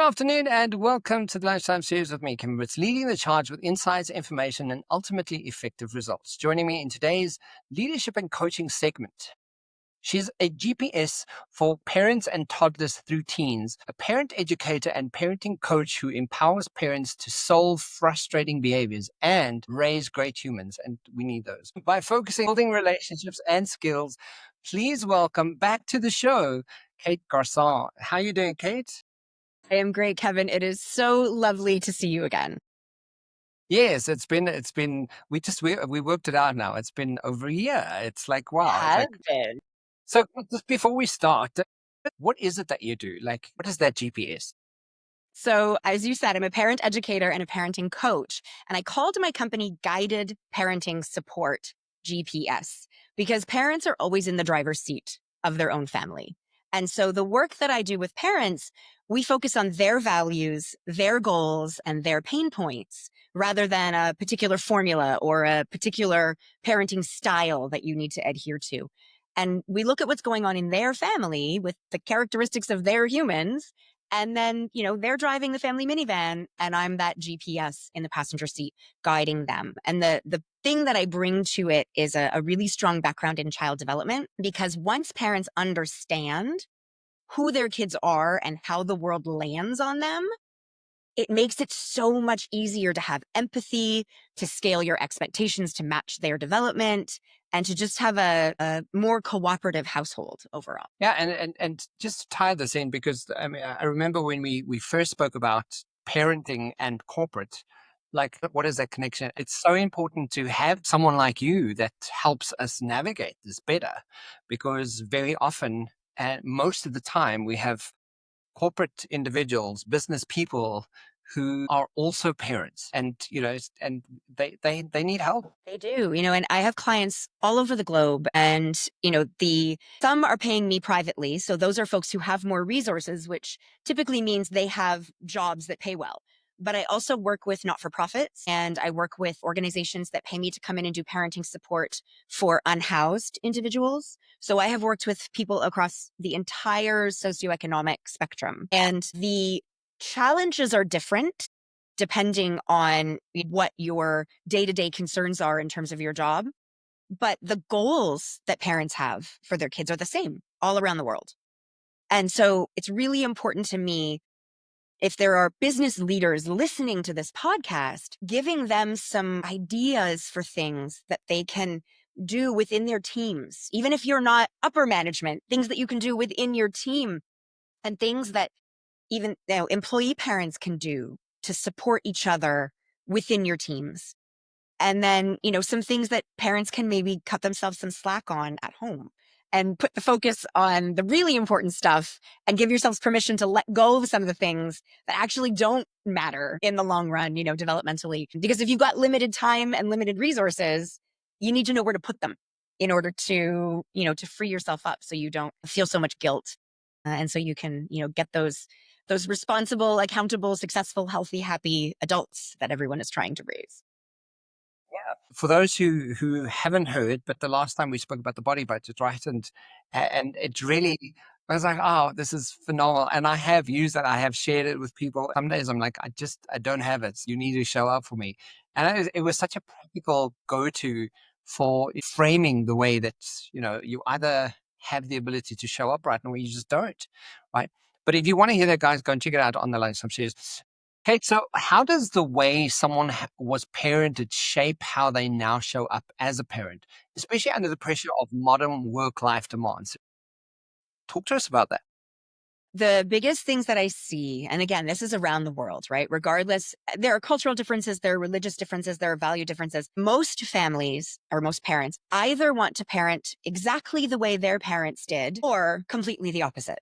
afternoon and welcome to the Lunchtime series with me, Kim Britz, leading the charge with insights, information, and ultimately effective results. Joining me in today's leadership and coaching segment. She's a GPS for parents and toddlers through teens, a parent educator and parenting coach who empowers parents to solve frustrating behaviors and raise great humans. And we need those. By focusing on building relationships and skills, please welcome back to the show, Kate Garzon. How are you doing, Kate? I am great, Kevin. It is so lovely to see you again. Yes, we worked it out now. It's been over a year. It's like, wow. It's Has like, been. so just before we start, what is it that you do? Like, what is that GPS? So, as you said, I'm a parent educator and a parenting coach. And I called my company Guided Parenting Support, GPS, because parents are always in the driver's seat of their own family. And so the work that I do with parents, we focus on their values, their goals, and their pain points rather than a particular formula or a particular parenting style that you need to adhere to. And we look at what's going on in their family with the characteristics of their humans. And then, they're driving the family minivan and I'm that GPS in the passenger seat guiding them. And the thing that I bring to it is a really strong background in child development, because once parents understand who their kids are and how the world lands on them, it makes it so much easier to have empathy, to scale your expectations to match their development, and to just have a more cooperative household overall. Yeah, and just to tie this in, because I mean, I remember when we first spoke about parenting and corporate, like, what is that connection? It's so important to have someone like you that helps us navigate this better, because very often, and most of the time, we have corporate individuals, business people who are also parents, and and they need help. They do, and I have clients all over the globe, and the some are paying me privately. So those are folks who have more resources, which typically means they have jobs that pay well. But I also work with not-for-profits, and I work with organizations that pay me to come in and do parenting support for unhoused individuals. So I have worked with people across the entire socioeconomic spectrum, and the challenges are different depending on what your day-to-day concerns are in terms of your job. But the goals that parents have for their kids are the same all around the world. And so it's really important to me, if there are business leaders listening to this podcast, giving them some ideas for things that they can do within their teams. Even if you're not upper management, things that you can do within your team, and things that even employee parents can do to support each other within your teams. And then, some things that parents can maybe cut themselves some slack on at home and put the focus on the really important stuff and give yourselves permission to let go of some of the things that actually don't matter in the long run, developmentally. Because if you've got limited time and limited resources, you need to know where to put them in order to, to free yourself up so you don't feel so much guilt. And so you can, get those responsible, accountable, successful, healthy, happy adults that everyone is trying to raise. For those who haven't heard, but the last time we spoke about the body budget, right? And it really, I was like, oh, this is phenomenal. And I have used that. I have shared it with people. Some days I'm like, I don't have it. You need to show up for me. And it was such a practical go-to for framing the way that, you either have the ability to show up right now or you just don't, right? But if you want to hear that, guys, go and check it out on the Lunchtime series. Okay, so how does the way someone was parented shape how they now show up as a parent, especially under the pressure of modern work-life demands? Talk to us about that. The biggest things that I see, and again, this is around the world, right? Regardless, there are cultural differences, there are religious differences, there are value differences. Most families or most parents either want to parent exactly the way their parents did or completely the opposite.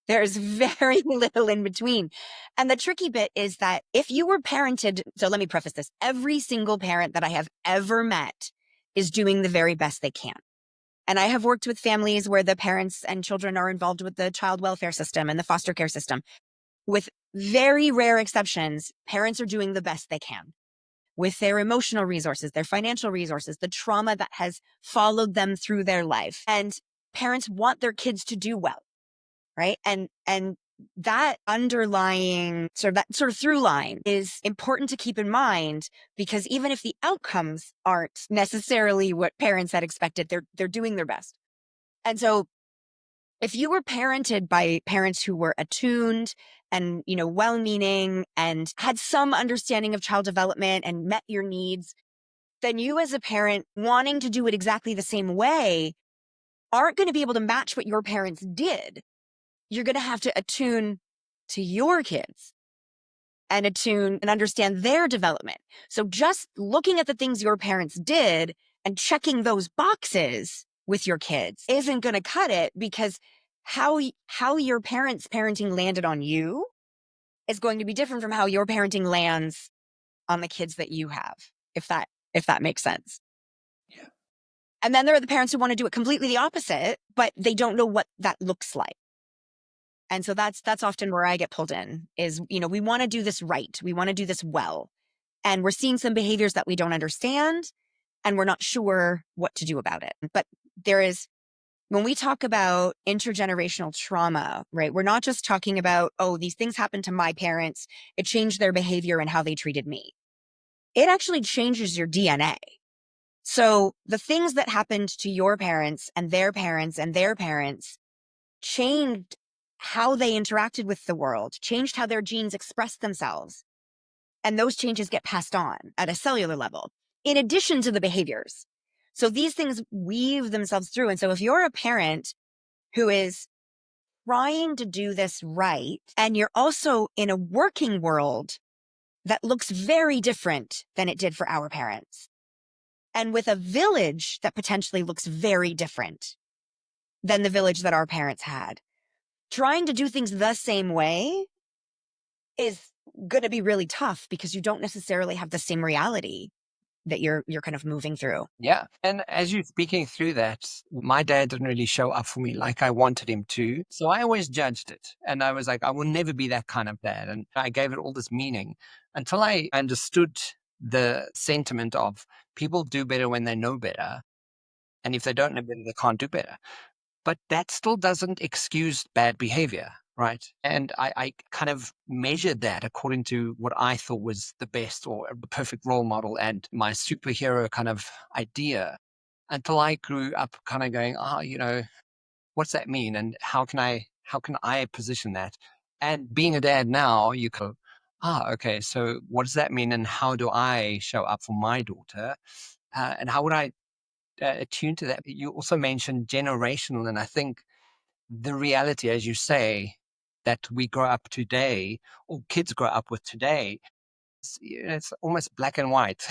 There's very little in between. And the tricky bit is that if you were parented, so let me preface this, every single parent that I have ever met is doing the very best they can. And I have worked with families where the parents and children are involved with the child welfare system and the foster care system. With very rare exceptions, parents are doing the best they can with their emotional resources, their financial resources, the trauma that has followed them through their life. And parents want their kids to do well. Right. And that underlying that sort of through line is important to keep in mind, because even if the outcomes aren't necessarily what parents had expected, they're doing their best. And so if you were parented by parents who were attuned and, well-meaning and had some understanding of child development and met your needs, then you as a parent wanting to do it exactly the same way aren't going to be able to match what your parents did. You're going to have to attune to your kids and attune and understand their development. So just looking at the things your parents did and checking those boxes with your kids isn't going to cut it, because how your parents' parenting landed on you is going to be different from how your parenting lands on the kids that you have, if that makes sense. Yeah. And then there are the parents who want to do it completely the opposite, but they don't know what that looks like. And so that's often where I get pulled in is, we want to do this right. We want to do this well. And we're seeing some behaviors that we don't understand, and we're not sure what to do about it. But when we talk about intergenerational trauma, right, we're not just talking about, oh, these things happened to my parents. It changed their behavior and how they treated me. It actually changes your DNA. So the things that happened to your parents and their parents and their parents changed how they interacted with the world, changed how their genes expressed themselves. And those changes get passed on at a cellular level, in addition to the behaviors. So these things weave themselves through. And so if you're a parent who is trying to do this right, and you're also in a working world that looks very different than it did for our parents, and with a village that potentially looks very different than the village that our parents had, trying to do things the same way is going to be really tough, because you don't necessarily have the same reality that you're kind of moving through. Yeah. And as you're speaking through that, my dad didn't really show up for me like I wanted him to. So I always judged it. And I was like, I will never be that kind of dad. And I gave it all this meaning until I understood the sentiment of people do better when they know better. And if they don't know better, they can't do better. But that still doesn't excuse bad behavior, right? And I kind of measured that according to what I thought was the best or the perfect role model and my superhero kind of idea, until I grew up kind of going, what's that mean? And how can I position that? And being a dad now, you go, okay, so what does that mean? And how do I show up for my daughter? And how would I attune to that? You also mentioned generational, and I think the reality, as you say, that we grow up today, or kids grow up with today, it's almost black and white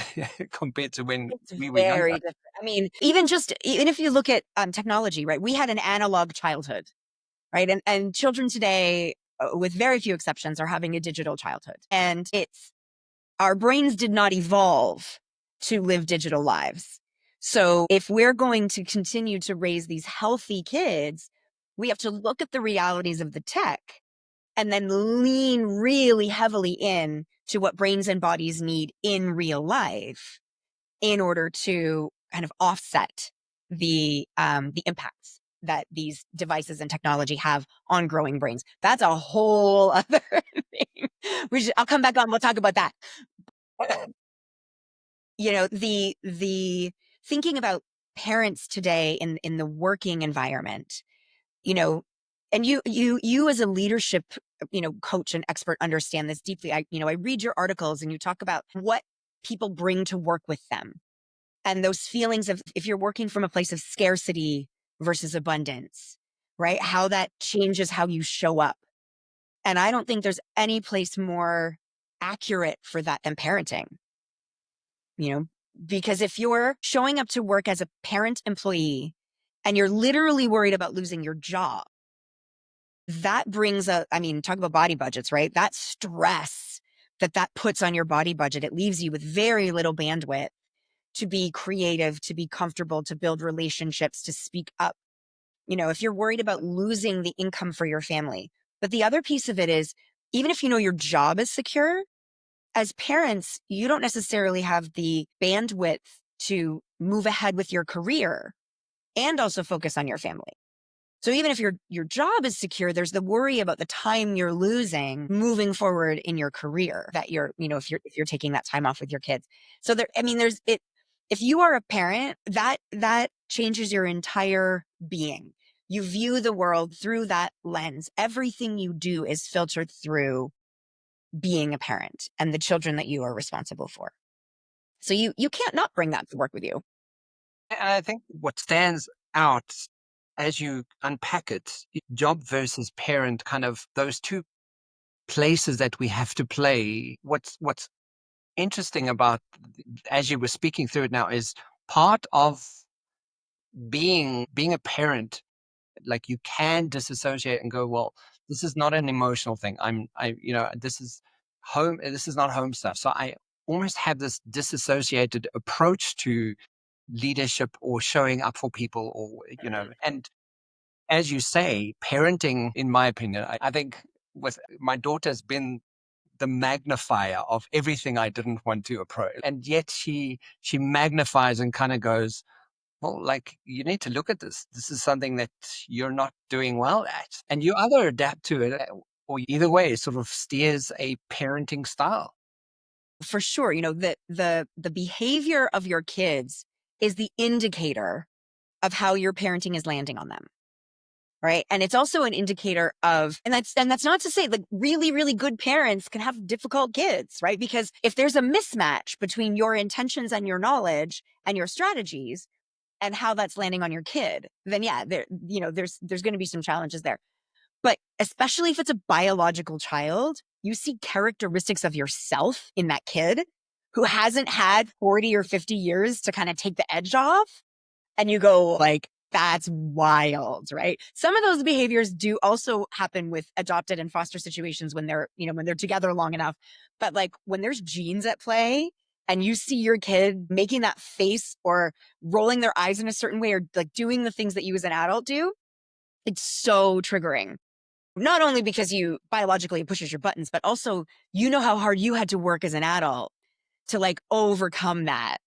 compared to when It's we were very younger. different. I mean, even if you look at technology, right? We had an analog childhood, right? And children today, with very few exceptions, are having a digital childhood. And our brains did not evolve to live digital lives. So if we're going to continue to raise these healthy kids, we have to look at the realities of the tech and then lean really heavily in to what brains and bodies need in real life in order to kind of offset the impacts that these devices and technology have on growing brains. That's a whole other thing. I'll come back on. We'll talk about that. The thinking about parents today in the working environment, you know, and you as a leadership, coach and expert understand this deeply. I read your articles and you talk about what people bring to work with them, and those feelings of, if you're working from a place of scarcity versus abundance, right? How that changes how you show up. And I don't think there's any place more accurate for that than parenting, you know, because if you're showing up to work as a parent employee and you're literally worried about losing your job, that brings talk about body budgets, right? That stress that puts on your body budget, it leaves you with very little bandwidth to be creative, to be comfortable, to build relationships, to speak up. If you're worried about losing the income for your family. But the other piece of it is, even if you know your job is secure, as parents, you don't necessarily have the bandwidth to move ahead with your career and also focus on your family. So even if your job is secure, there's the worry about the time you're losing moving forward in your career, that if you're taking that time off with your kids. So there, I mean, there's it. If you are a parent, that changes your entire being. You view the world through that lens. Everything you do is filtered through being a parent and the children that you are responsible for. So you can't not bring that to work with you. And I think what stands out as you unpack it, job versus parent, kind of those two places that we have to play. What's interesting about, as you were speaking through it now, is part of being a parent, like you can disassociate and go, well, this is not an emotional thing. This is home. This is not home stuff. So I almost have this disassociated approach to leadership or showing up for people, and as you say, parenting, in my opinion, I think with my daughter's been the magnifier of everything I didn't want to approach. And yet she magnifies and kind of goes, well, like, you need to look at this. This is something that you're not doing well at. And you either adapt to it, or either way, it sort of steers a parenting style. For sure, the behavior of your kids is the indicator of how your parenting is landing on them. Right. And it's also an indicator of, and that's not to say like really, really good parents can have difficult kids, right? Because if there's a mismatch between your intentions and your knowledge and your strategies and how that's landing on your kid, then yeah, there's going to be some challenges there. But especially if it's a biological child, you see characteristics of yourself in that kid who hasn't had 40 or 50 years to kind of take the edge off. And you go like, that's wild, right? Some of those behaviors do also happen with adopted and foster situations when they're together long enough. But like when there's genes at play and you see your kid making that face or rolling their eyes in a certain way or like doing the things that you as an adult do, it's so triggering. Not only because you biologically it pushes your buttons, but also how hard you had to work as an adult to like overcome that.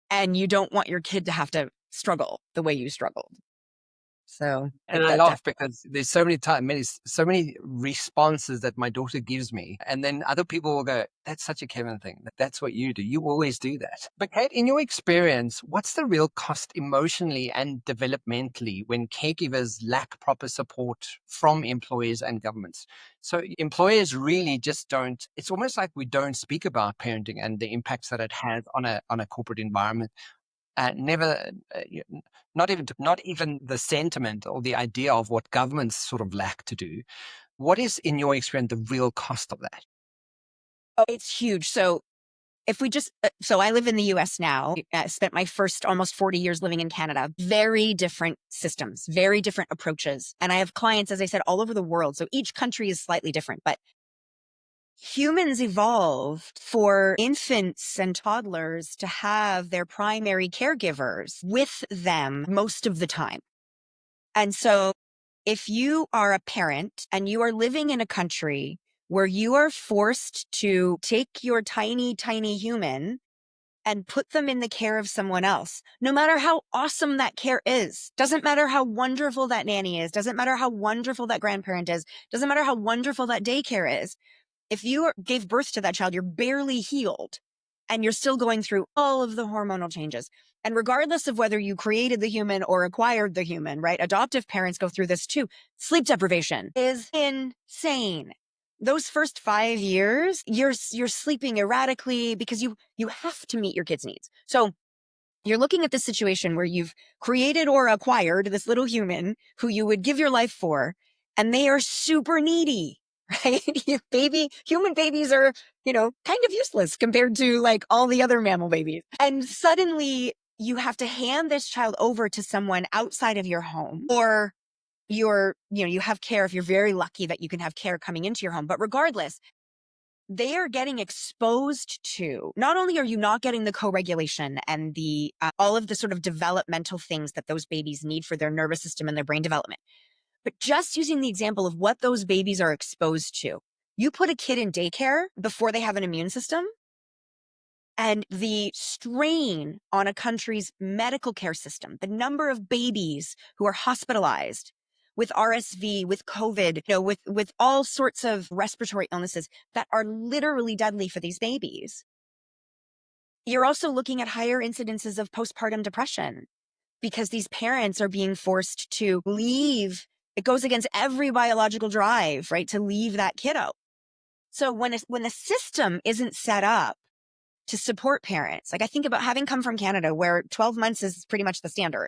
And you don't want your kid to have to struggle the way you struggled. So And I that laugh because there's so many times, so many responses that my daughter gives me. And then other people will go, that's such a Kevin thing. That's what you do. You always do that. But Kate, in your experience, what's the real cost emotionally and developmentally when caregivers lack proper support from employers and governments? So employers really just don't, it's almost like we don't speak about parenting and the impacts that it has on a corporate environment. Never, not even the sentiment or the idea of what governments sort of lack to do. What is, in your experience, the real cost of that? Oh, it's huge. So if we just, so I live in the US now. I spent my first almost 40 years living in Canada. Very different systems, very different approaches. And I have clients, as I said, all over the world. So each country is slightly different, but humans evolved for infants and toddlers to have their primary caregivers with them most of the time. And so if you are a parent and you are living in a country where you are forced to take your tiny, tiny human and put them in the care of someone else, no matter how awesome that care is, doesn't matter how wonderful that nanny is, doesn't matter how wonderful that grandparent is, doesn't matter how wonderful that daycare is. If you gave birth to that child, you're barely healed and you're still going through all of the hormonal changes. And regardless of whether you created the human or acquired the human, right? Adoptive parents go through this too. Sleep deprivation is insane. Those first 5 years, you're sleeping erratically because you have to meet your kids' needs. So you're looking at this situation where you've created or acquired this little human who you would give your life for, and they are super needy, right? Human babies are, kind of useless compared to like all the other mammal babies. And suddenly you have to hand this child over to someone outside of your home, or you have care if you're very lucky that you can have care coming into your home. But regardless, they are getting exposed to, not only are you not getting the co-regulation and the all of the sort of developmental things that those babies need for their nervous system and their brain development, but just using the example of what those babies are exposed to. You put a kid in daycare before they have an immune system, and the strain on a country's medical care system, the number of babies who are hospitalized with RSV, with COVID, with all sorts of respiratory illnesses that are literally deadly for these babies. You're also looking at higher incidences of postpartum depression because these parents are being forced to leave. It goes against every biological drive, right, to leave that kiddo. So when the system isn't set up to support parents, like I think about having come from Canada where 12 months is pretty much the standard,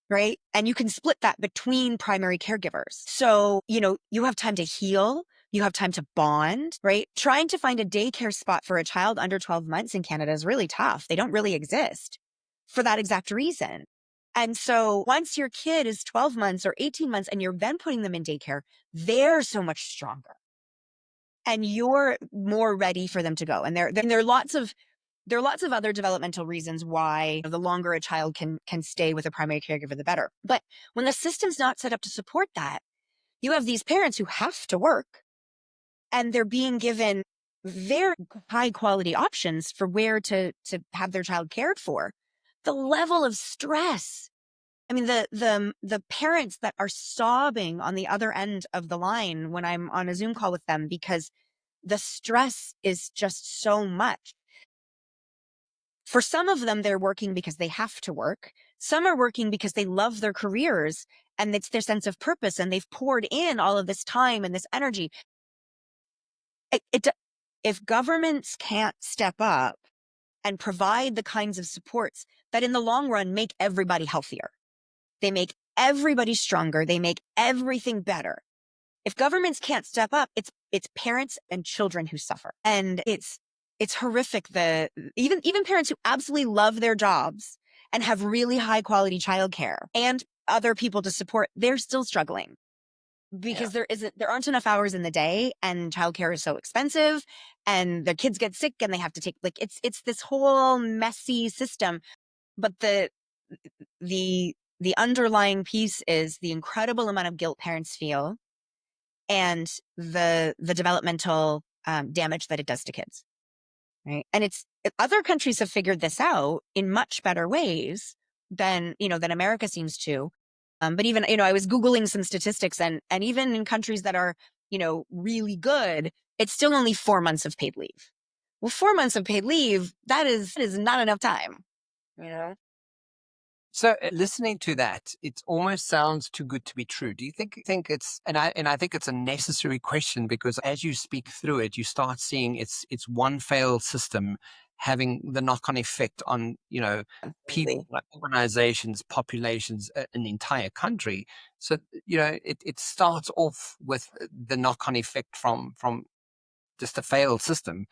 right? And you can split that between primary caregivers. So, you have time to heal, you have time to bond, right? Trying to find a daycare spot for a child under 12 months in Canada is really tough. They don't really exist for that exact reason. And so once your kid is 12 months or 18 months and you're then putting them in daycare, they're so much stronger and you're more ready for them to go. And there are lots of other developmental reasons why the longer a child can stay with a primary caregiver, the better. But when the system's not set up to support that, you have these parents who have to work and they're being given very high quality options for where to have their child cared for. The level of stress. I mean, the parents that are sobbing on the other end of the line when I'm on a Zoom call with them because the stress is just so much. For some of them, they're working because they have to work. Some are working because they love their careers and it's their sense of purpose and they've poured in all of this time and this energy. If governments can't step up and provide the kinds of supports that in the long run make everybody healthier, they make everybody stronger, they make everything better. If governments can't step up, it's parents and children who suffer. And it's horrific. Even parents who absolutely love their jobs and have really high quality childcare and other people to support, they're still struggling because there aren't enough hours in the day and childcare is so expensive and the kids get sick and they have to take, like, it's this whole messy system. But the underlying piece is the incredible amount of guilt parents feel and the developmental damage that it does to kids. Right. And other countries have figured this out in much better ways than America seems to. But even, I was Googling some statistics and even in countries that are, really good, it's still only 4 months of paid leave. Well, 4 months of paid leave, that is not enough time, So listening to that, it almost sounds too good to be true. Do you think it's, and I think it's a necessary question because as you speak through it, you start seeing it's one failed system having the knock-on effect on, people, like organizations, populations, an entire country. So, it starts off with the knock-on effect from just a failed system.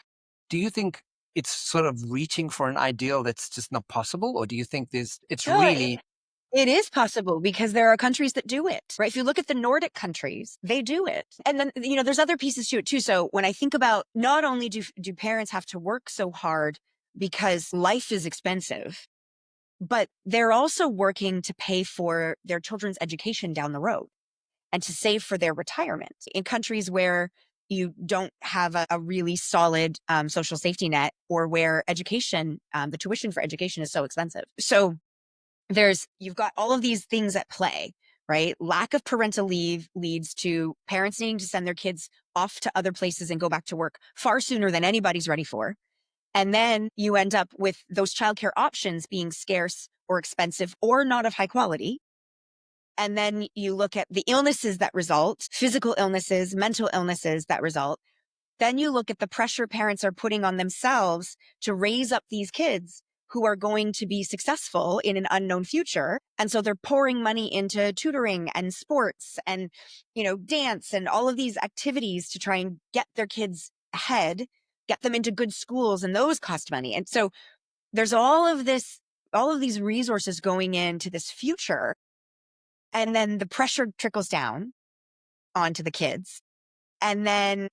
Do you think it's sort of reaching for an ideal that's just not possible? Or do you think it's No, really... it is possible because there are countries that do it, right? If you look at the Nordic countries, they do it. And then, there's other pieces to it too. So when I think about not only do parents have to work so hard because life is expensive, but they're also working to pay for their children's education down the road and to save for their retirement. In countries where you don't have a really solid social safety net or where education, the tuition for education is so expensive. So you've got all of these things at play, right? Lack of parental leave leads to parents needing to send their kids off to other places and go back to work far sooner than anybody's ready for. And then you end up with those childcare options being scarce or expensive or not of high quality. And then you look at the illnesses that result, physical illnesses, mental illnesses that result. Then you look at the pressure parents are putting on themselves to raise up these kids who are going to be successful in an unknown future. And so they're pouring money into tutoring and sports and, dance and all of these activities to try and get their kids ahead, get them into good schools, and those cost money. And so there's all of these resources going into this future. And then the pressure trickles down onto the kids. And then,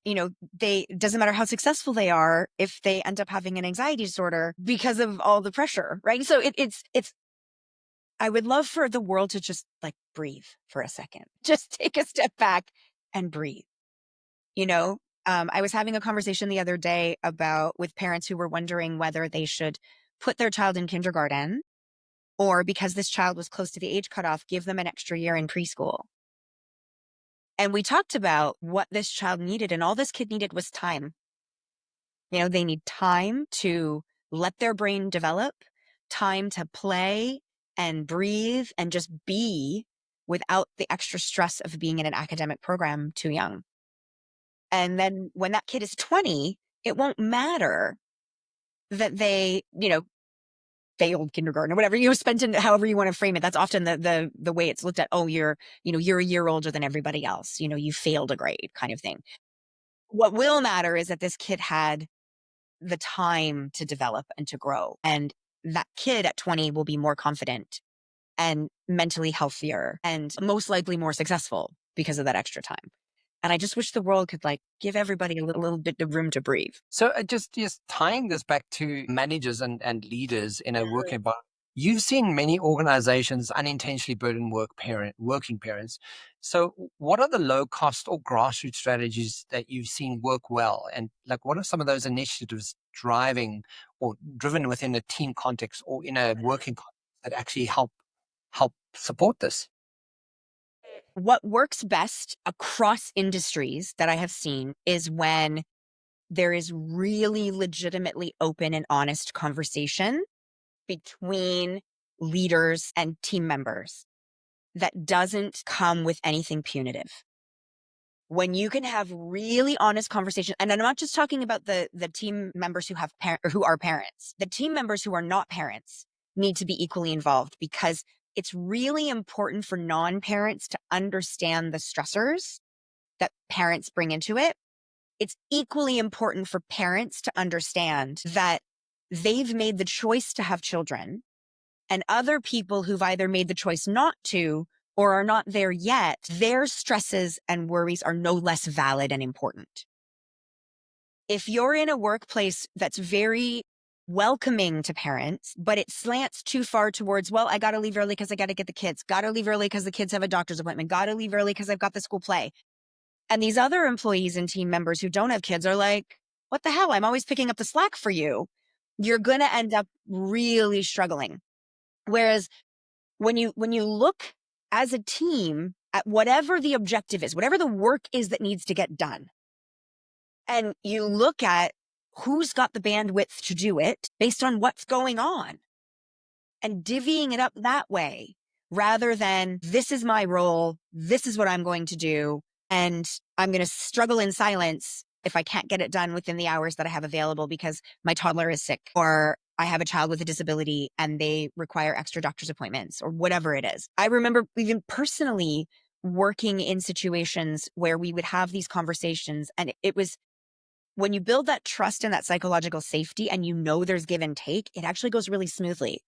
doesn't matter how successful they are if they end up having an anxiety disorder because of all the pressure, right? So it's, I would love for the world to just breathe for a second, just take a step back and breathe. I was having a conversation the other day with parents who were wondering whether they should put their child in kindergarten or because this child was close to the age cutoff, give them an extra year in preschool. And we talked about what this child needed, and all this kid needed was time. They need time to let their brain develop, time to play and breathe and just be without the extra stress of being in an academic program too young. And then when that kid is 20, it won't matter that they, failed kindergarten or whatever, spent in however you want to frame it. That's often the way it's looked at. Oh, you're a year older than everybody else. You failed a grade kind of thing. What will matter is that this kid had the time to develop and to grow. And that kid at 20 will be more confident and mentally healthier and most likely more successful because of that extra time. And I just wish the world could give everybody a little bit of room to breathe. So just tying this back to managers and leaders in a work environment, you've seen many organizations unintentionally burden working parents. So what are the low cost or grassroots strategies that you've seen work well? And what are some of those initiatives driving or driven within a team context or in a working context that actually help support this? What works best across industries that I have seen is when there is really legitimately open and honest conversation between leaders and team members that doesn't come with anything punitive. When you can have really honest conversation, and I'm not just talking about the team members who have or who are parents, the team members who are not parents need to be equally involved, because it's really important for non-parents to understand the stressors that parents bring into it. It's equally important for parents to understand that they've made the choice to have children, and other people who've either made the choice not to or are not there yet, their stresses and worries are no less valid and important. If you're in a workplace that's very welcoming to parents, but it slants too far towards, well, I got to leave early because I got to get the kids, got to leave early because the kids have a doctor's appointment, got to leave early because I've got the school play. And these other employees and team members who don't have kids are like, what the hell? I'm always picking up the slack for you. You're going to end up really struggling. Whereas when you look as a team at whatever the objective is, whatever the work is that needs to get done, and you look at who's got the bandwidth to do it based on what's going on, and divvying it up that way, rather than this is my role, this is what I'm going to do, and I'm going to struggle in silence if I can't get it done within the hours that I have available because my toddler is sick, or I have a child with a disability and they require extra doctor's appointments, or whatever it is. I remember even personally working in situations where we would have these conversations, and it was when you build that trust and that psychological safety and there's give and take, it actually goes really smoothly.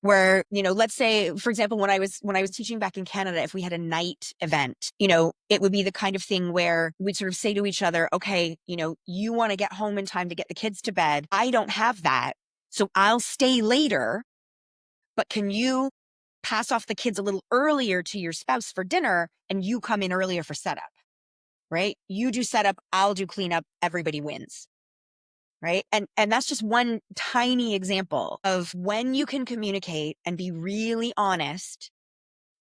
Where, let's say, for example, when I was teaching back in Canada, if we had a night event, it would be the kind of thing where we'd sort of say to each other, okay, you want to get home in time to get the kids to bed. I don't have that. So I'll stay later, but can you pass off the kids a little earlier to your spouse for dinner and you come in earlier for setup, right? You do setup, I'll do cleanup, everybody wins. Right. And that's just one tiny example of when you can communicate and be really honest.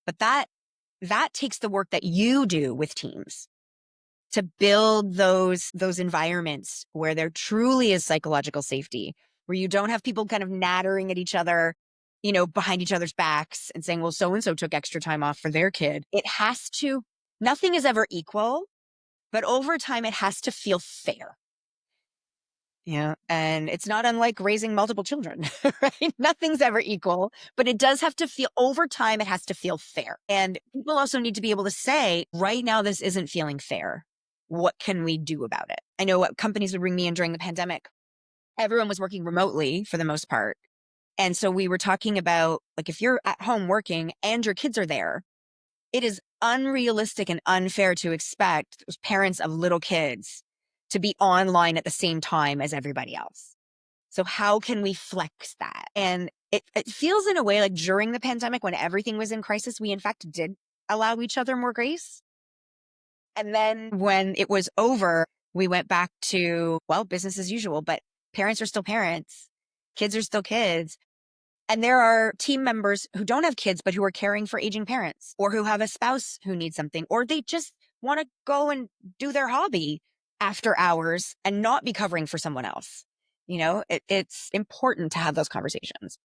But that takes the work that you do with teams to build those environments where there truly is psychological safety, where you don't have people kind of nattering at each other, behind each other's backs and saying, well, so-and-so took extra time off for their kid. Nothing is ever equal, but over time it has to feel fair. Yeah. And it's not unlike raising multiple children, right? Nothing's ever equal, but it does have to feel, over time, it has to feel fair. And people also need to be able to say, right now, this isn't feeling fair. What can we do about it? I know what companies would bring me in during the pandemic. Everyone was working remotely for the most part. And so we were talking about, if you're at home working and your kids are there, it is unrealistic and unfair to expect those parents of little kids to be online at the same time as everybody else. So how can we flex that? And it feels in a way like during the pandemic, when everything was in crisis, we in fact did allow each other more grace. And then when it was over, we went back to, well, business as usual, but parents are still parents. Kids are still kids. And there are team members who don't have kids, but who are caring for aging parents, or who have a spouse who needs something, or they just want to go and do their hobby after hours and not be covering for someone else. It's important to have those conversations.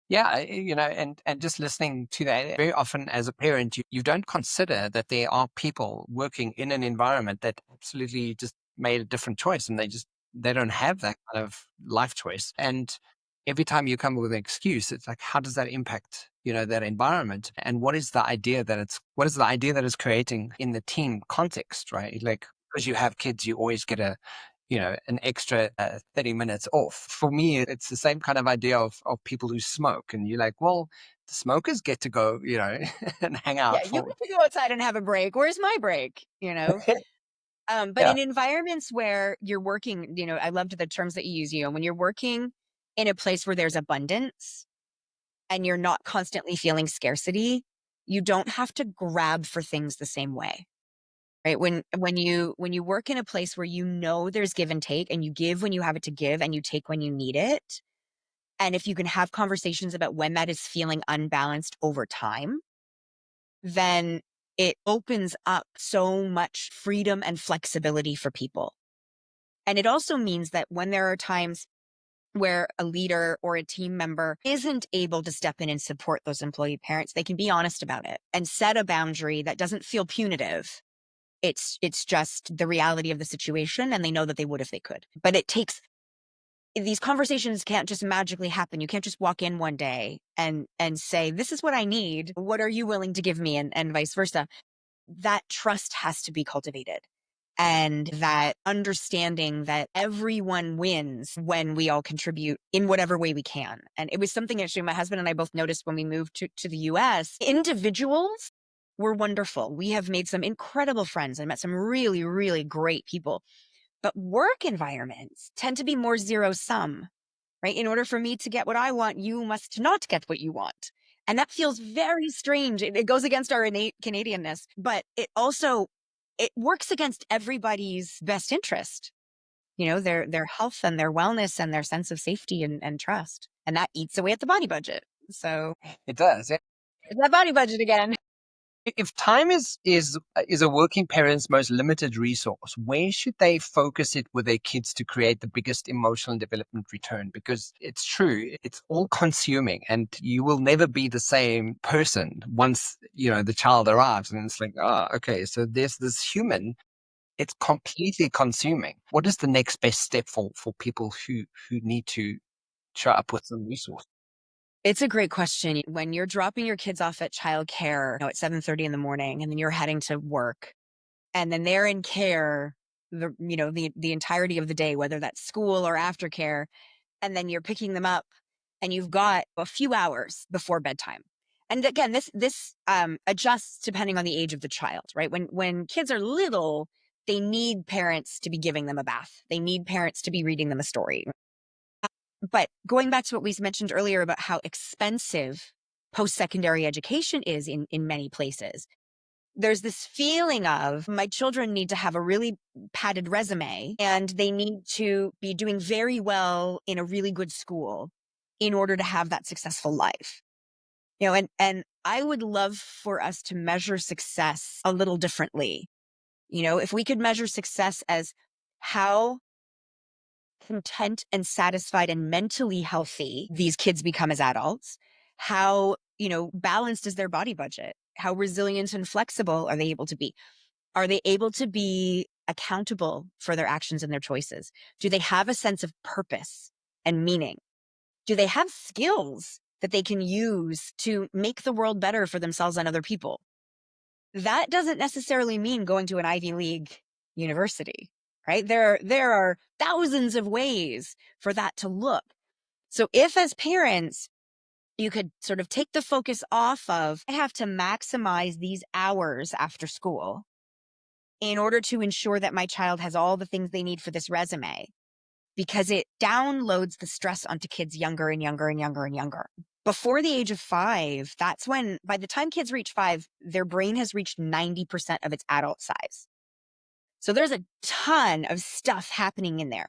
Yeah, and just listening to that, very often as a parent, you don't consider that there are people working in an environment that absolutely just made a different choice, and they don't have that kind of life choice. And every time you come with an excuse, it's like, how does that impact, that environment? And what is the idea that it's creating in the team context, right? Like, because you have kids, you always get an extra 30 minutes off. For me, it's the same kind of idea of people who smoke. And you're like, well, the smokers get to go, and hang Yeah, out you for. get to go outside and have a break. Where's my break? But Yeah, in environments where you're working, I loved the terms that you use, when you're working in a place where there's abundance and you're not constantly feeling scarcity, you don't have to grab for things the same way. Right. When you work in a place where there's give and take, and you give when you have it to give and you take when you need it. And if you can have conversations about when that is feeling unbalanced over time, then it opens up so much freedom and flexibility for people. And it also means that when there are times where a leader or a team member isn't able to step in and support those employee parents, they can be honest about it and set a boundary that doesn't feel punitive. It's just the reality of the situation, and they know that they would if they could. But these conversations can't just magically happen. You can't just walk in one day and say, this is what I need. What are you willing to give me? And vice versa. That trust has to be cultivated. And that understanding that everyone wins when we all contribute in whatever way we can. And it was something actually my husband and I both noticed when we moved to the US. Individuals were wonderful. We have made some incredible friends and met some really, really great people. But work environments tend to be more zero sum, right? In order for me to get what I want, you must not get what you want. And that feels very strange. It goes against our innate Canadianness, but it works against everybody's best interest, their health and their wellness and their sense of safety and trust. And that eats away at the body budget. So it does. it's that body budget again. If time is a working parent's most limited resource, where should they focus it with their kids to create the biggest emotional development return? Because it's true, it's all consuming, and you will never be the same person once the child arrives. And it's like, oh, okay, so there's this human. It's completely consuming. What is the next best step for people who need to show up with some resource? It's a great question. When you're dropping your kids off at childcare, at 7:30 in the morning, and then you're heading to work, and then they're in care the entirety of the day, whether that's school or aftercare, and then you're picking them up and you've got a few hours before bedtime. And again, this adjusts depending on the age of the child, right? When kids are little, they need parents to be giving them a bath. They need parents to be reading them a story. But going back to what we mentioned earlier about how expensive post-secondary education is in many places, there's this feeling of my children need to have a really padded resume and they need to be doing very well in a really good school in order to have that successful life. And I would love for us to measure success a little differently. If we could measure success as how content and satisfied and mentally healthy these kids become as adults, how, balanced is their body budget? How resilient and flexible are they able to be? Are they able to be accountable for their actions and their choices? Do they have a sense of purpose and meaning? Do they have skills that they can use to make the world better for themselves and other people? That doesn't necessarily mean going to an Ivy League university, right? There are thousands of ways for that to look. So if as parents, you could sort of take the focus off of, I have to maximize these hours after school in order to ensure that my child has all the things they need for this resume, because it downloads the stress onto kids younger and younger and younger and younger. Before the age of 5, that's when, by the time kids reach 5, their brain has reached 90% of its adult size. So there's a ton of stuff happening in there.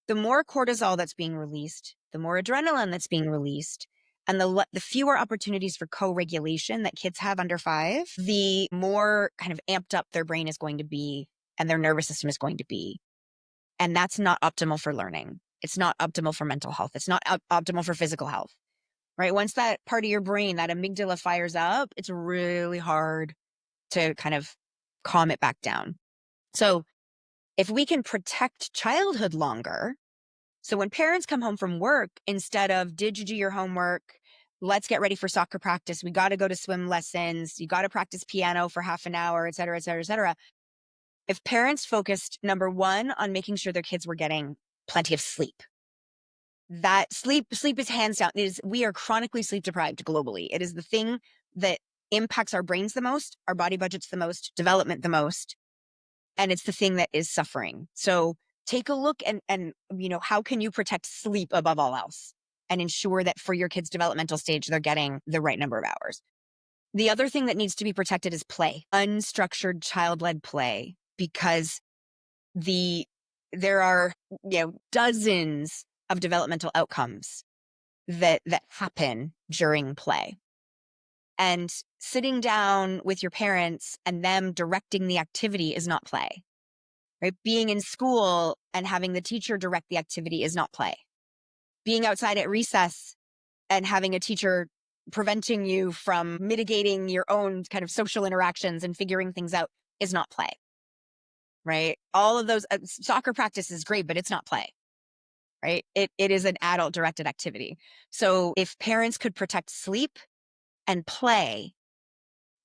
The more cortisol that's being released, the more adrenaline that's being released, And the fewer opportunities for co-regulation that kids have under 5, the more kind of amped up their brain is going to be and their nervous system is going to be. And that's not optimal for learning. It's not optimal for mental health. It's not optimal for physical health, right? Once that part of your brain, that amygdala fires up, it's really hard to kind of calm it back down. So if we can protect childhood longer, so when parents come home from work, instead of, did you do your homework? Let's get ready for soccer practice. We got to go to swim lessons. You got to practice piano for half an hour, et cetera, et cetera, et cetera. If parents focused, number one, on making sure their kids were getting plenty of sleep, that sleep is hands down, we are chronically sleep deprived globally. It is the thing that impacts our brains the most, our body budgets the most, development the most, and it's the thing that is suffering. So take a look and how can you protect sleep above all else and ensure that for your kids' developmental stage, they're getting the right number of hours. The other thing that needs to be protected is play, unstructured child-led play, because there are dozens of developmental outcomes that happen during play. And sitting down with your parents and them directing the activity is not play, right? Being in school and having the teacher direct the activity is not play. Being outside at recess and having a teacher preventing you from mitigating your own kind of social interactions and figuring things out is not play, right? All of those, soccer practice is great, but it's not play, right? It is an adult directed activity. So if parents could protect sleep and play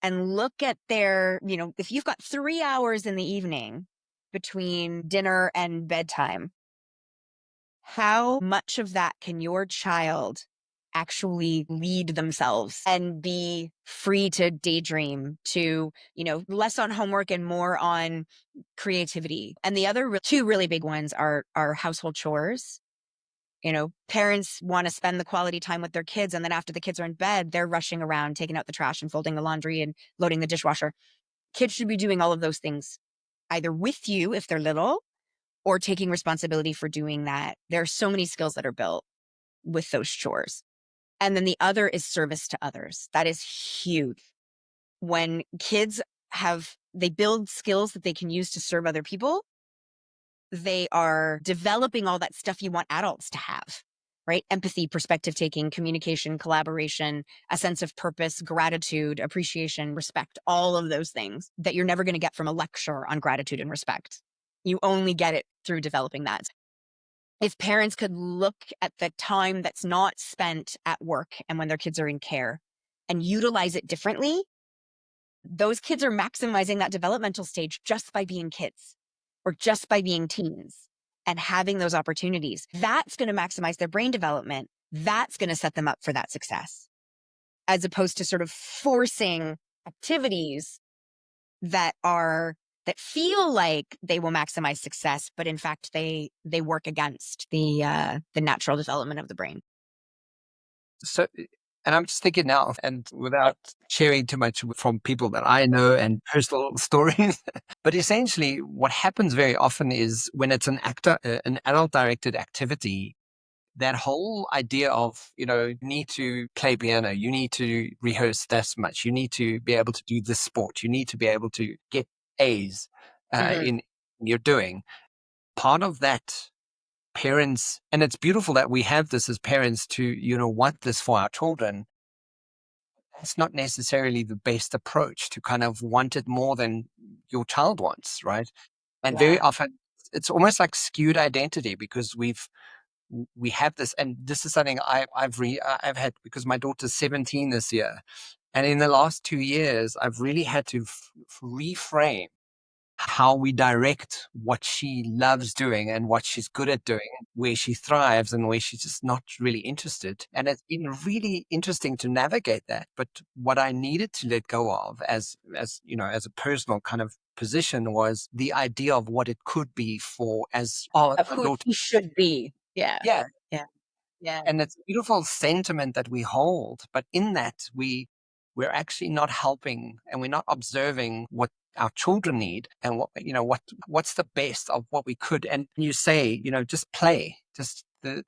and look at their, if you've got 3 hours in the evening between dinner and bedtime, how much of that can your child actually lead themselves and be free to daydream, to, less on homework and more on creativity? And the other two really big ones are household chores. Parents want to spend the quality time with their kids, and then after the kids are in bed, they're rushing around, taking out the trash and folding the laundry and loading the dishwasher. Kids should be doing all of those things either with you if they're little or taking responsibility for doing that. There are so many skills that are built with those chores. And then the other is service to others. That is huge. When kids they build skills that they can use to serve other people, they are developing all that stuff you want adults to have, right? Empathy, perspective taking, communication, collaboration, a sense of purpose, gratitude, appreciation, respect, all of those things that you're never going to get from a lecture on gratitude and respect. You only get it through developing that. If parents could look at the time that's not spent at work and when their kids are in care and utilize it differently, those kids are maximizing that developmental stage just by being kids or just by being teens and having those opportunities. That's going to maximize their brain development. That's going to set them up for that success, as opposed to sort of forcing activities that feel like they will maximize success, but in fact they work against the natural development of the brain. So, and I'm just thinking now, and without sharing too much from people that I know and personal stories, but essentially what happens very often is when it's an adult directed activity, that whole idea of, you need to play piano, you need to rehearse this much, you need to be able to do this sport, you need to be able to get A's in your doing. Part of that, parents, and it's beautiful that we have this as parents to, want this for our children. It's not necessarily the best approach to kind of want it more than your child wants, right? And very often it's almost like skewed identity because we have this, and this is something I've had because my daughter's 17 this year. And in the last 2 years, I've really had to reframe how we direct what she loves doing and what she's good at doing, where she thrives and where she's just not really interested. And it's been really interesting to navigate that. But what I needed to let go of as a personal kind of position was the idea of what it could be for as Of a who daughter. he should be. Yeah. Yeah. Yeah. Yeah. And it's a beautiful sentiment that we hold, but in that we're actually not helping and we're not observing what our children need and what's the best of what we could. And you say, just play, just the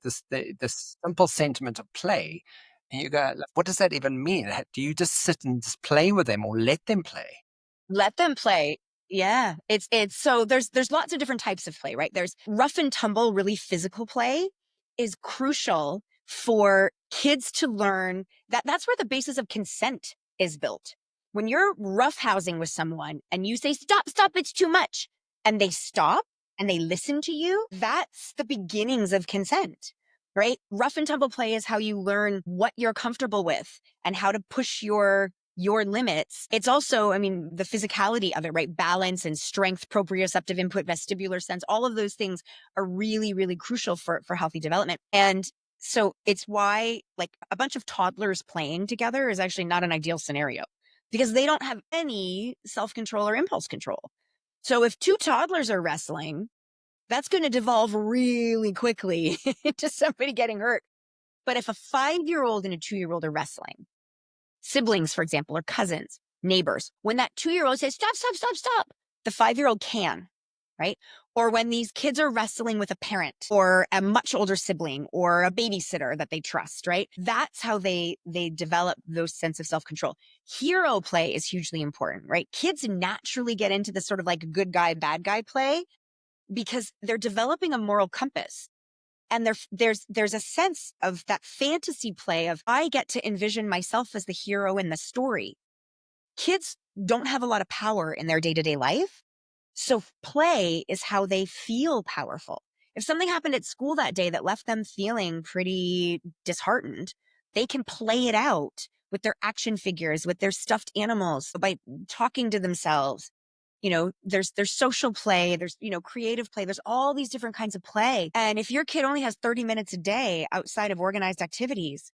simple sentiment of play And you go, "Like, what does that even mean? Do you just sit and just play with them or let them play?" Let them play. Yeah. It's so there's lots of different types of play, right? There's rough and tumble, really physical play is crucial for kids to learn that's where the basis of consent is built. When you're roughhousing with someone and you say, stop, stop, it's too much, and they stop and they listen to you, that's the beginnings of consent, right? Rough and tumble play is how you learn what you're comfortable with and how to push your limits. It's also, I mean, the physicality of it, right? Balance and strength, proprioceptive input, vestibular sense, all of those things are really, really crucial for healthy development. And so it's why like a bunch of toddlers playing together is actually not an ideal scenario because they don't have any self-control or impulse control. So if two toddlers are wrestling, that's going to devolve really quickly into somebody getting hurt. But if a 5-year-old and a 2-year-old are wrestling, siblings, for example, or cousins, neighbors, when that 2-year-old says, stop, stop, stop, stop, the 5-year-old can, right? Or when these kids are wrestling with a parent or a much older sibling or a babysitter that they trust, right? That's how they develop those sense of self-control. Hero play is hugely important, right? Kids naturally get into this sort of like good guy, bad guy play because they're developing a moral compass. And there's a sense of that fantasy play of I get to envision myself as the hero in the story. Kids don't have a lot of power in their day-to-day life. So play is how they feel powerful. If something happened at school that day that left them feeling pretty disheartened, they can play it out with their action figures, with their stuffed animals, by talking to themselves. There's social play, there's, creative play, there's all these different kinds of play. And if your kid only has 30 minutes a day outside of organized activities,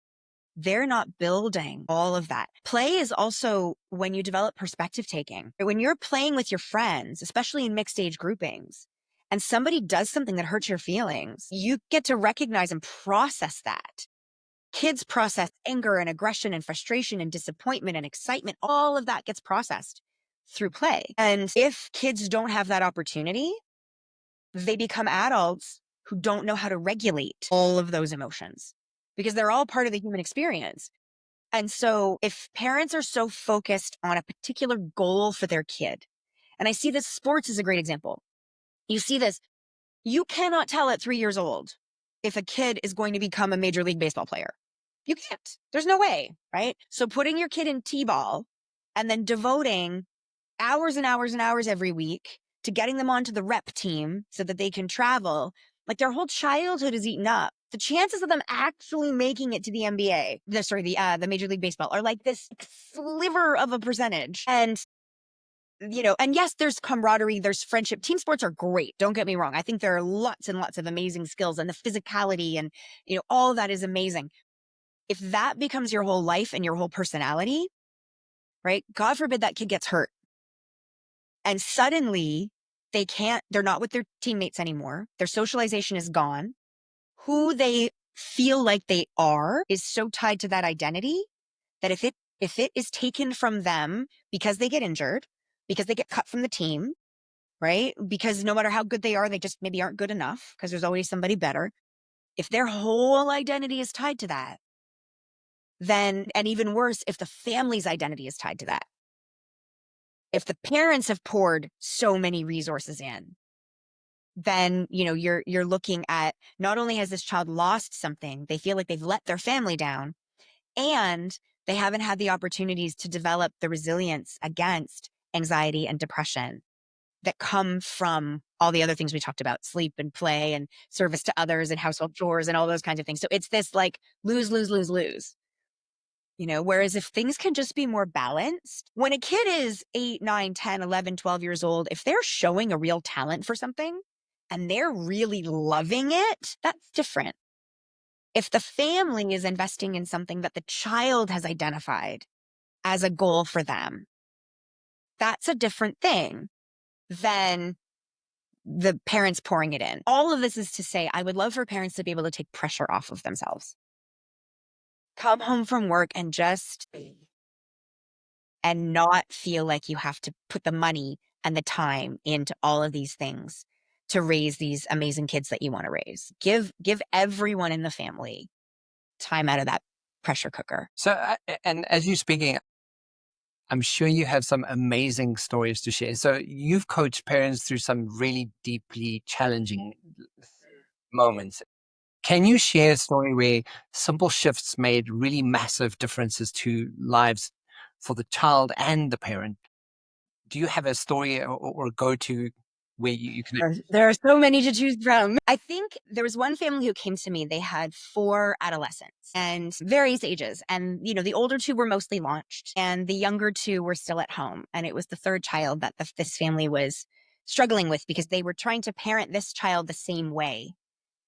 they're not building all of that. Play is also when you develop perspective taking. When you're playing with your friends, especially in mixed age groupings, and somebody does something that hurts your feelings, you get to recognize and process that. Kids process anger and aggression and frustration and disappointment and excitement. All of that gets processed through play. And if kids don't have that opportunity, they become adults who don't know how to regulate all of those emotions because they're all part of the human experience. And so if parents are so focused on a particular goal for their kid, and I see this, sports is a great example. You see this, you cannot tell at 3 years old if a kid is going to become a Major League Baseball player. You can't. There's no way, right? So putting your kid in T-ball and then devoting hours and hours and hours every week to getting them onto the rep team so that they can travel, like their whole childhood is eaten up. The chances of them actually making it to the NBA, the Major League Baseball, are like this sliver of a percentage. And yes, there's camaraderie, there's friendship. Team sports are great. Don't get me wrong. I think there are lots and lots of amazing skills and the physicality and, all of that is amazing. If that becomes your whole life and your whole personality, right? God forbid that kid gets hurt. And suddenly they're not with their teammates anymore. Their socialization is gone. Who they feel like they are is so tied to that identity that if it is taken from them because they get injured, because they get cut from the team, right? Because no matter how good they are, they just maybe aren't good enough because there's always somebody better. If their whole identity is tied to that, then, and even worse, if the family's identity is tied to that, if the parents have poured so many resources in, then, you're looking at not only has this child lost something, they feel like they've let their family down, and they haven't had the opportunities to develop the resilience against anxiety and depression that come from all the other things we talked about, sleep and play and service to others and household chores and all those kinds of things. So it's this like lose, lose, lose, lose. Whereas if things can just be more balanced, when a kid is 8, 9, 10, 11, 12 years old, if they're showing a real talent for something and they're really loving it, that's different. If the family is investing in something that the child has identified as a goal for them, that's a different thing than the parents pouring it in. All of this is to say, I would love for parents to be able to take pressure off of themselves. Come home from work and just and not feel like you have to put the money and the time into all of these things to raise these amazing kids that you want to raise. Give everyone in the family time out of that pressure cooker. So, and as you're speaking, I'm sure you have some amazing stories to share. So you've coached parents through some really deeply challenging moments. Can you share a story where simple shifts made really massive differences to lives for the child and the parent? Do you have a story or a go-to where you can? There are so many to choose from. I think there was one family who came to me. They had 4 adolescents and various ages. And, the older 2 were mostly launched and the younger 2 were still at home. And it was the third child that this family was struggling with because they were trying to parent this child the same way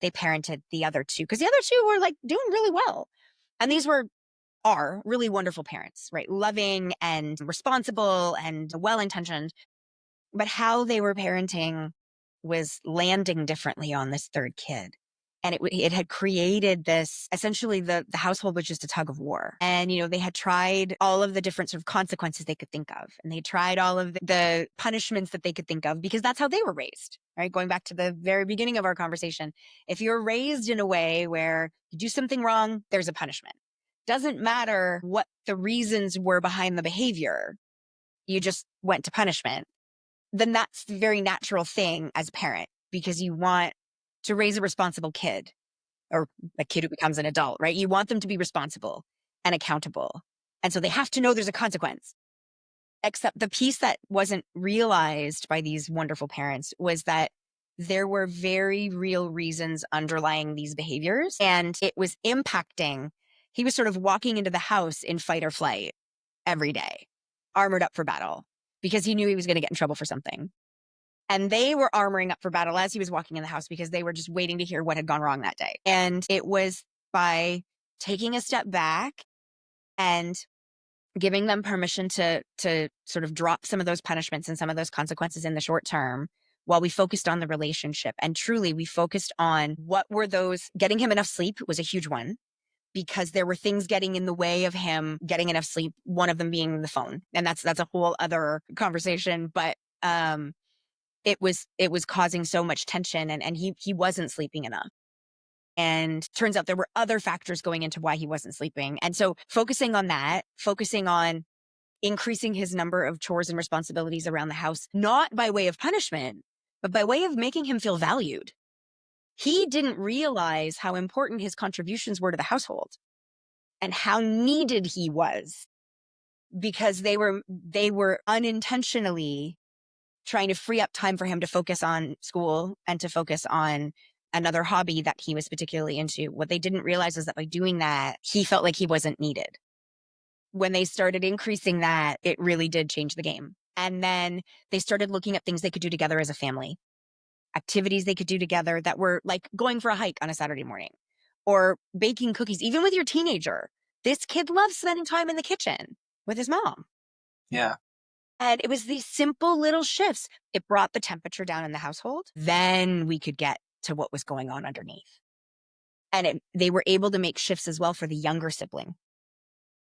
they parented the other 2, because the other 2 were like doing really well. And these are really wonderful parents, right? Loving and responsible and well intentioned. But how they were parenting was landing differently on this third kid. And it had created this, essentially the household was just a tug of war. And, they had tried all of the different sort of consequences they could think of. And they tried all of the punishments that they could think of because that's how they were raised, right? Going back to the very beginning of our conversation. If you're raised in a way where you do something wrong, there's a punishment. Doesn't matter what the reasons were behind the behavior. You just went to punishment. Then that's the very natural thing as a parent because you want to raise a responsible kid or a kid who becomes an adult, right? You want them to be responsible and accountable. And so they have to know there's a consequence. Except the piece that wasn't realized by these wonderful parents was that there were very real reasons underlying these behaviors and it was impacting. He was sort of walking into the house in fight or flight every day, armored up for battle because he knew he was going to get in trouble for something. And they were armoring up for battle as he was walking in the house because they were just waiting to hear what had gone wrong that day. And it was by taking a step back and giving them permission to sort of drop some of those punishments and some of those consequences in the short term while we focused on the relationship. And truly, we focused on what were those. Getting him enough sleep was a huge one because there were things getting in the way of him getting enough sleep, one of them being the phone. And that's a whole other conversation. But it was causing so much tension and he wasn't sleeping enough. And turns out there were other factors going into why he wasn't sleeping. And so focusing on that, focusing on increasing his number of chores and responsibilities around the house, not by way of punishment, but by way of making him feel valued. He didn't realize how important his contributions were to the household and how needed he was because they were unintentionally trying to free up time for him to focus on school and to focus on another hobby that he was particularly into. What they didn't realize is that by doing that, he felt like he wasn't needed. When they started increasing that, it really did change the game. And then they started looking at things they could do together as a family, activities they could do together that were like going for a hike on a Saturday morning or baking cookies, even with your teenager. This kid loves spending time in the kitchen with his mom. Yeah. And it was these simple little shifts. It brought the temperature down in the household. Then we could get to what was going on underneath. And they were able to make shifts as well for the younger sibling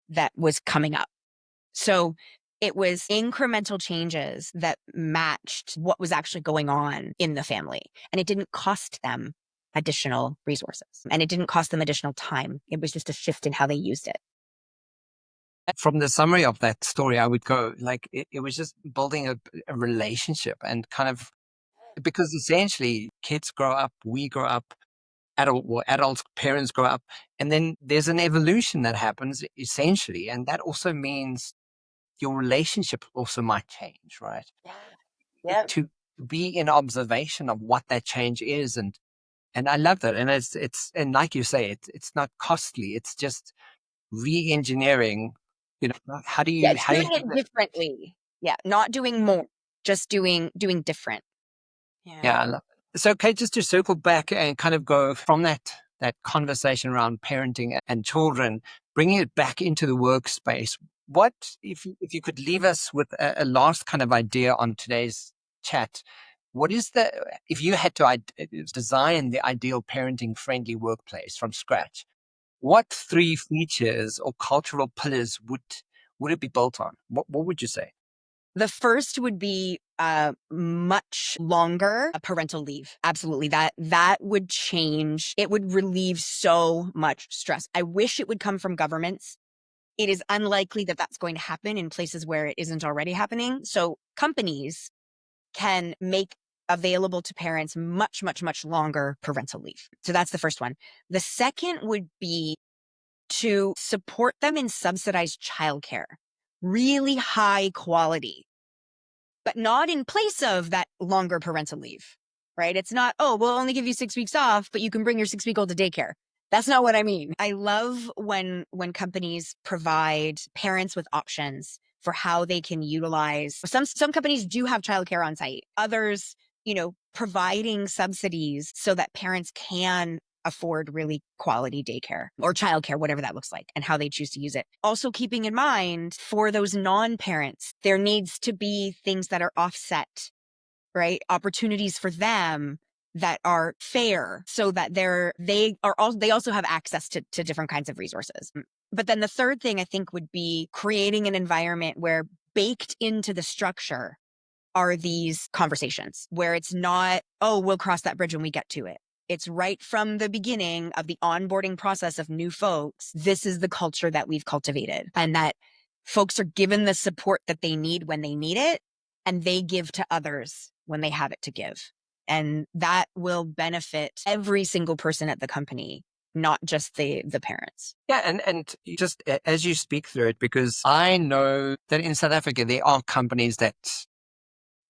that was coming up. So it was incremental changes that matched what was actually going on in the family. And it didn't cost them additional resources and it didn't cost them additional time. It was just a shift in how they used it. From the summary of that story, I would go like it was just building a relationship and kind of because essentially kids grow up, we grow up, adults, parents grow up, and then there's an evolution that happens essentially, and that also means your relationship also might change, right? Yeah. Yeah. To be in observation of what that change is, and I love that, and it's and like you say, it's not costly. It's just re-engineering. How do Yeah. you It's how do you doing it differently. Yeah. Not doing more, just doing different. Yeah. Yeah, I love it. So, Kate, just to circle back and kind of go from that conversation around parenting and children, bringing it back into the workspace. What if you could leave us with a last kind of idea on today's chat? What is the if you had to design the ideal parenting friendly workplace from scratch? What 3 features or cultural pillars would it be built on? What would you say? The first would be much longer parental leave. Absolutely. That would change. It would relieve so much stress. I wish it would come from governments. It is unlikely that that's going to happen in places where it isn't already happening. So companies can make available to parents much, much, much longer parental leave. So that's the first one. The second would be to support them in subsidized childcare, really high quality, but not in place of that longer parental leave, right? It's not, oh, we'll only give you 6 weeks off, but you can bring your 6-week-old to daycare. That's not what I mean. I love when companies provide parents with options for how they can utilize. Some companies do have childcare on site. Others, providing subsidies so that parents can afford really quality daycare or childcare, whatever that looks like, and how they choose to use it. Also keeping in mind for those non-parents, there needs to be things that are offset, right? Opportunities for them that are fair so that they also have access to different kinds of resources. But then the third thing I think would be creating an environment where baked into the structure are these conversations where it's not, oh, we'll cross that bridge when we get to it. It's right from the beginning of the onboarding process of new folks. This is the culture that we've cultivated, and that folks are given the support that they need when they need it, and they give to others when they have it to give. And that will benefit every single person at the company, not just the parents. Yeah, and just as you speak through it, because I know that in South Africa, there are companies that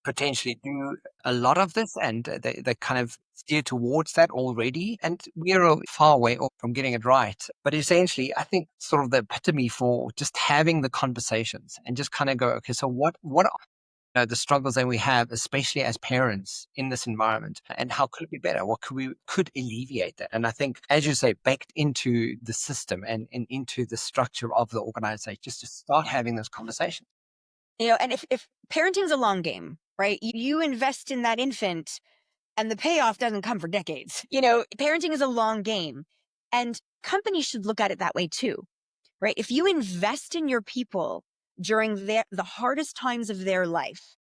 potentially do a lot of this, and they kind of steer towards that already. And we're far away off from getting it right. But essentially, I think sort of the epitome for just having the conversations and just kind of go, okay, so what are the struggles that we have, especially as parents in this environment, and how could it be better? What could alleviate that? And I think, as you say, baked into the system and into the structure of the organization, just to start having those conversations. And if parenting is a long game, right? You invest in that infant and the payoff doesn't come for decades. Parenting is a long game, and companies should look at it that way too, right? If you invest in your people during the hardest times of their life,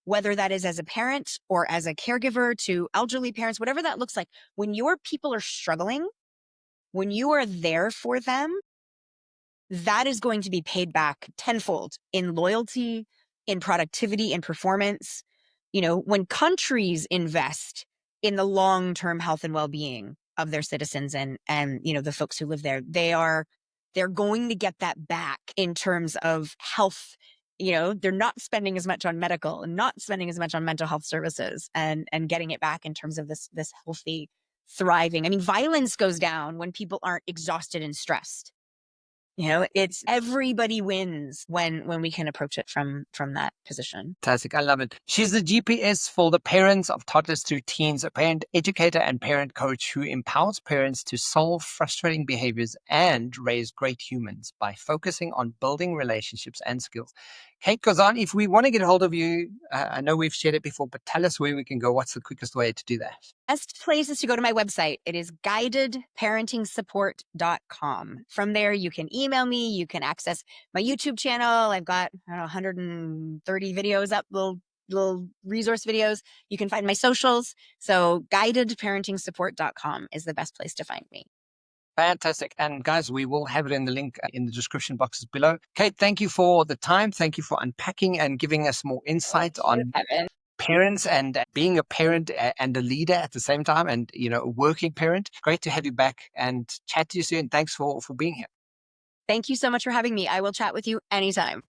whether that is as a parent or as a caregiver to elderly parents, whatever that looks like, when your people are struggling, when you are there for them, that is going to be paid back tenfold in loyalty, in productivity, in performance. When countries invest in the long-term health and well-being of their citizens and the folks who live there, they're going to get that back in terms of health. They're not spending as much on medical and not spending as much on mental health services, and getting it back in terms of this healthy, thriving. I mean, violence goes down when people aren't exhausted and stressed. It's everybody wins when we can approach it from that position. Fantastic. I love it. She's the GPS for the parents of toddlers through teens, a parent educator and parent coach who empowers parents to solve frustrating behaviors and raise great humans by focusing on building relationships and skills. Kate Garzon, if we want to get hold of you, I know we've shared it before, but tell us where we can go. What's the quickest way to do that? Best place is to go to my website. It is guidedparentingsupport.com. From there, you can email me. You can access my YouTube channel. I've got 130 videos up, little resource videos. You can find my socials. So guidedparentingsupport.com is the best place to find me. Fantastic. And guys, we will have it in the link in the description boxes below. Kate, thank you for the time. Thank you for unpacking and giving us more insight on parents and being a parent and a leader at the same time, and a working parent. Great to have you back and chat to you soon. Thanks for being here. Thank you so much for having me. I will chat with you anytime.